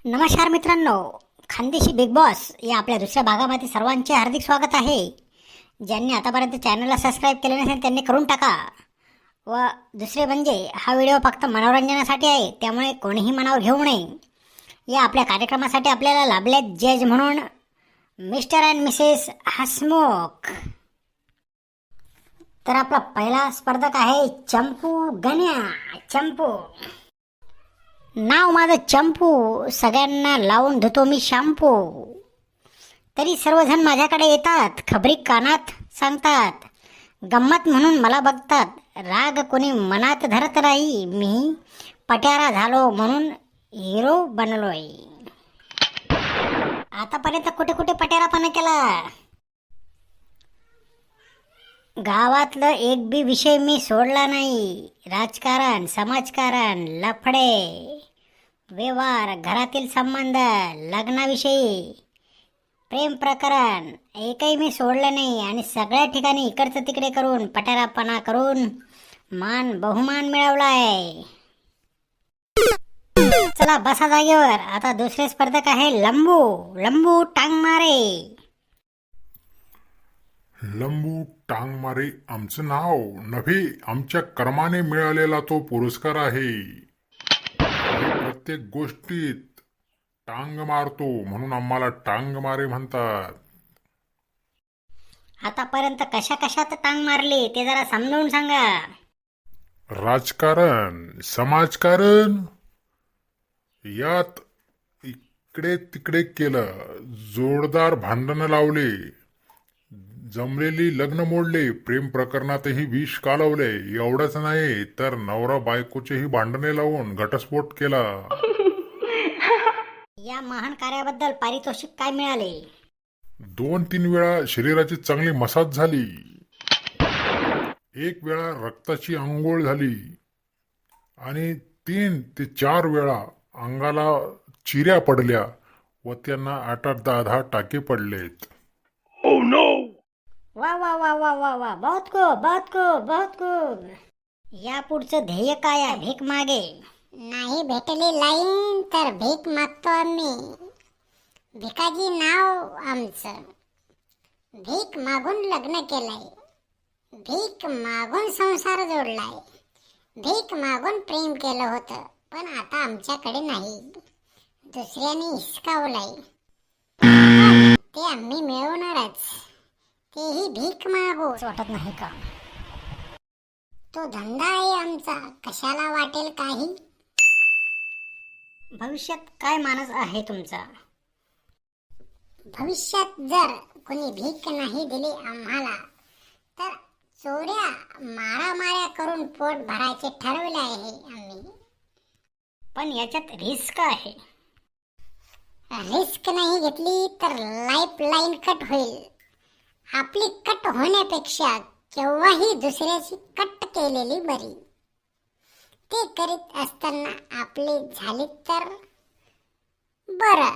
नमस्कार मित्रांनो, Khandeshi big boss या आपल्या दुसऱ्या भागामध्ये सर्वांचे हार्दिक स्वागत आहे. ज्यांनी आतापर्यंत चॅनलला सबस्क्राईब केले नसेल त्यांनी करून टाका. व दुसरे म्हणजे हा व्हिडिओ फक्त मनोरंजनासाठी आहे, त्यामुळे कोणीही मनावर घेऊ नये. या आपल्या कार्यक्रमासाठी आपल्याला लाभलेत जज म्हणून मिस्टर अँड मिसेस हसमुख. तर आपला पहिला स्पर्धक आहे चंपू गण्या. चंपू, नाव माझं चंपू, सगळ्यांना लावून धुतो मी शॅम्पू. तरी सर्वजण माझ्याकडे येतात, खबरी कानात सांगतात, गंमत म्हणून मला बघतात. राग कोणी मनात धरत नाही, मी पट्यारा झालो म्हणून हिरो बनलोय. आतापर्यंत कुठे कुठे पट्यारापणा केला. गावातलं एक बी विषय मी सोडला नाही. राजकारण, समाजकारण, लफडे, व्यवहार, घरातील संबंध, लग्नाविषयी, प्रेम प्रकरण एकही मी सोडलं नाही. आणि सगळ्या ठिकाणी इकडचं तिकडे करून पटारापणा करून मान बहुमान मिळवलाय. चला बसा जागेवर. आता दुसरे स्पर्धक आहे लंबू. लंबू टांग मारे. लंबू टांग मारे आमचं नाव नव्हे, आमच्या कर्माने मिळालेला तो पुरस्कार आहे. प्रत्येक गोष्टीत टांग मारतो म्हणून आम्हाला टांग मारे म्हणतात. आतापर्यंत कशा कशात टांग मारली ते जरा समजावून सांगा. राजकारण, समाजकारण यात इकडे तिकडे केलं, जोरदार भांडणं लावले, जमलेली लग्न मोडले, प्रेम प्रकरणातही विष कालवले. एवढंच नाही तर नवरा बायकोचेही भांडणे लावून घटस्फोट केला. या महान कार्याबद्दल पारितोषिक काय मिळाले? 2-3 वेळा शरीराची चांगली मसाज झाली. 1 वेळा रक्ताची आंघोळ झाली. आणि 3 ते 4 वेळा अंगाला चिऱ्या पडल्या व त्यांना 8-8, 10-10 टाके पडलेत. वा वा वा वा वा वा, बहुत खूप, बहुत खूप, बहुत खूप. या पुढचं ध्येय काय आहे? भीक मागे. नाही भेटली लाईन तर भीक मागतो आम्ही. भिकाजी नाव आमचं. भीक मागून लग्न केलंय, भीक मागून संसार जोडलाय, भीक मागून प्रेम केलं होतं, पण आता आमच्याकडे नाही, दुसऱ्याने हिसकावलंय. ते आम्ही मिळवणारच, तेही भीक मागू. वाटत नाही का? तो धंदा आहे आमचा, कशाला वाटेल काही. भविष्यात काय मानस आहे तुमचा? भविष्यात जर कोणी भीक नाही दिली आम्हाला तर चोऱ्या मारामाऱ्या करून पोट भरायचे ठरवले आहे आम्ही. पण याच्यात रिस्क आहे. रिस्क नाही घेतली तर लाईफ लाईन कट होईल. आपली कट होण्यापेक्षा केव्हाही दुसऱ्याची कट केलेली बरी. ते करीत असताना आपले झाले तर बरं,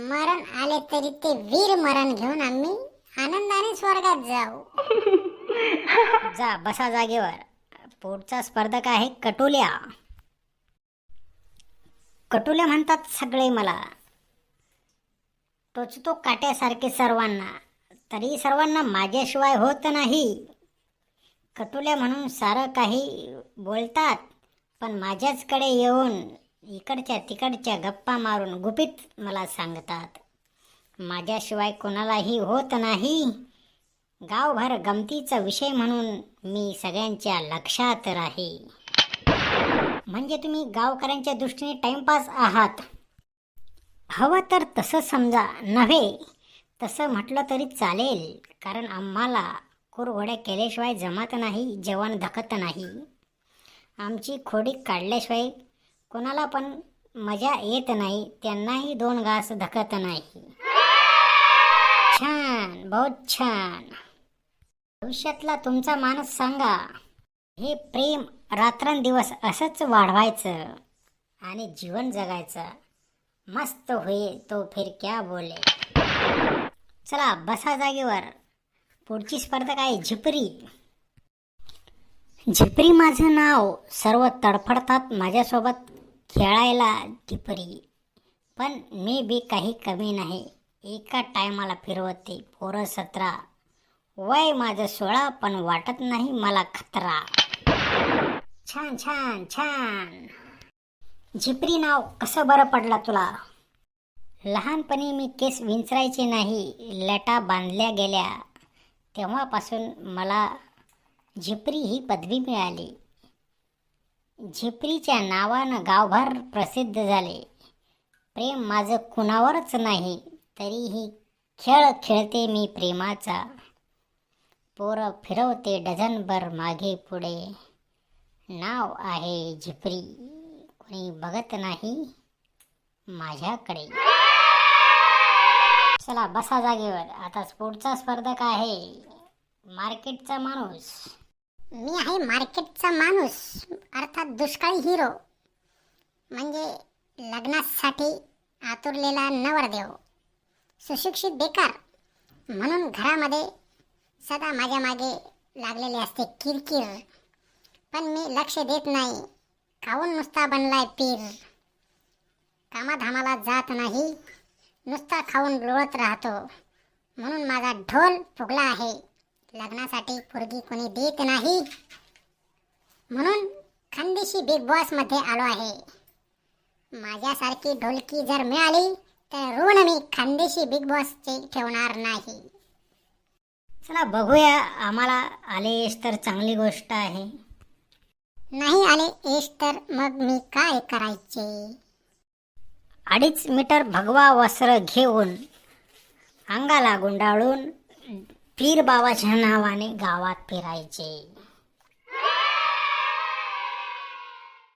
मरण आले तरी ते वीर मरण घेऊन आम्ही आनंदाने स्वर्गात जाऊ. जा बसा जागेवर. पुढचा स्पर्धक आहे कटुल्या. कटुल्या म्हणतात सगळे मला. टोचतो काट्यासारखे सर्वांना, तरी सर्वांना माझ्याशिवाय होत नाही. कटुल्या म्हणून सारं काही बोलतात, पण माझ्याचकडे येऊन इकडच्या तिकडच्या गप्पा मारून गुपित मला सांगतात. माझ्याशिवाय कोणालाही होत नाही. गावभर गमतीचा विषय म्हणून मी सगळ्यांच्या लक्षात राही. म्हणजे तुम्ही गावकऱ्यांच्या दृष्टीने टाइमपास आहात. हवं तर तसं समजा, नव्हे तसं म्हटलं तरी चालेल, कारण आम्हाला कुरघोड्या केल्याशिवाय जमत नाही, जेवण धकत नाही. आमची खोडी काढल्याशिवाय कोणाला पण मजा येत नाही, त्यांनाही 2 घास धकत नाही. छान, बहुत छान. भविष्यातला तुमचा मानस सांगा. हे प्रेम रात्रंदिवस असंच वाढवायचं आणि जीवन जगायचं. मस्त होई तो फिर क्या बोले. चला बसा जागेवर. पुढची स्पर्धक आहे झिपरी. झिपरी माझं नाव. सर्व तडफडतात माझ्यासोबत खेळायला. झिपरी पण मी बी काही कमी नाही. एका टायमाला फिरवते पोरं 17. वय माझं 16, पण वाटत नाही मला खतरा. छान छान छान. झिपरी नाव कसं बरं पडला तुला? लहानपणी मी केस विंचरायचे नाही, लटा बांधल्या गेल्या. तेव्हापासून मला झिपरी ही पदवी मिळाली. झिपरीच्या नावानं गावभर प्रसिद्ध झाले. प्रेम माझं कुणावरच नाही, तरीही खेळ खेळते मी प्रेमाचा. पोरं फिरवते डझनभर मागे पुढे. नाव आहे झिपरी, कोणी बघत नाही माझ्याकडे. चला बसा जागेवर. आता पुढचा स्पर्धक आहे मार्केटचा माणूस. मी आहे मार्केटचा माणूस, अर्थात दुष्काळी हिरो. म्हणजे लग्नासाठी आतुरलेला नवरदेव. सुशिक्षित बेकार म्हणून घरामध्ये सदा माझ्या मागे लागलेले असते किरकिर. पण मी लक्ष देत नाही, खाऊन नुसता बनलाय पीर. कामाधामाला जात नाही, नुसता खाऊन लोळत राहतो. म्हणून माझा ढोल फुगला आहे. लग्नासाठी पोरगी कोणी देत नाही, म्हणून खानदेशी बिग बॉस मध्ये आलो आहे. माझ्यासारखी ढोलकी जर मिळाली तर ऋण मी खानदेशी बिग बॉसचे ठेवणार नाही. चला बघूया, आम्हाला आलेस तर चांगली गोष्ट आहे. नाही आले एस तर मग मी काय करायचे? 2.5 मीटर भगवा वस्त्र घेऊन अंगाला गुंडाळून पीर बाबाच्या नावाने गावात फिरायचे.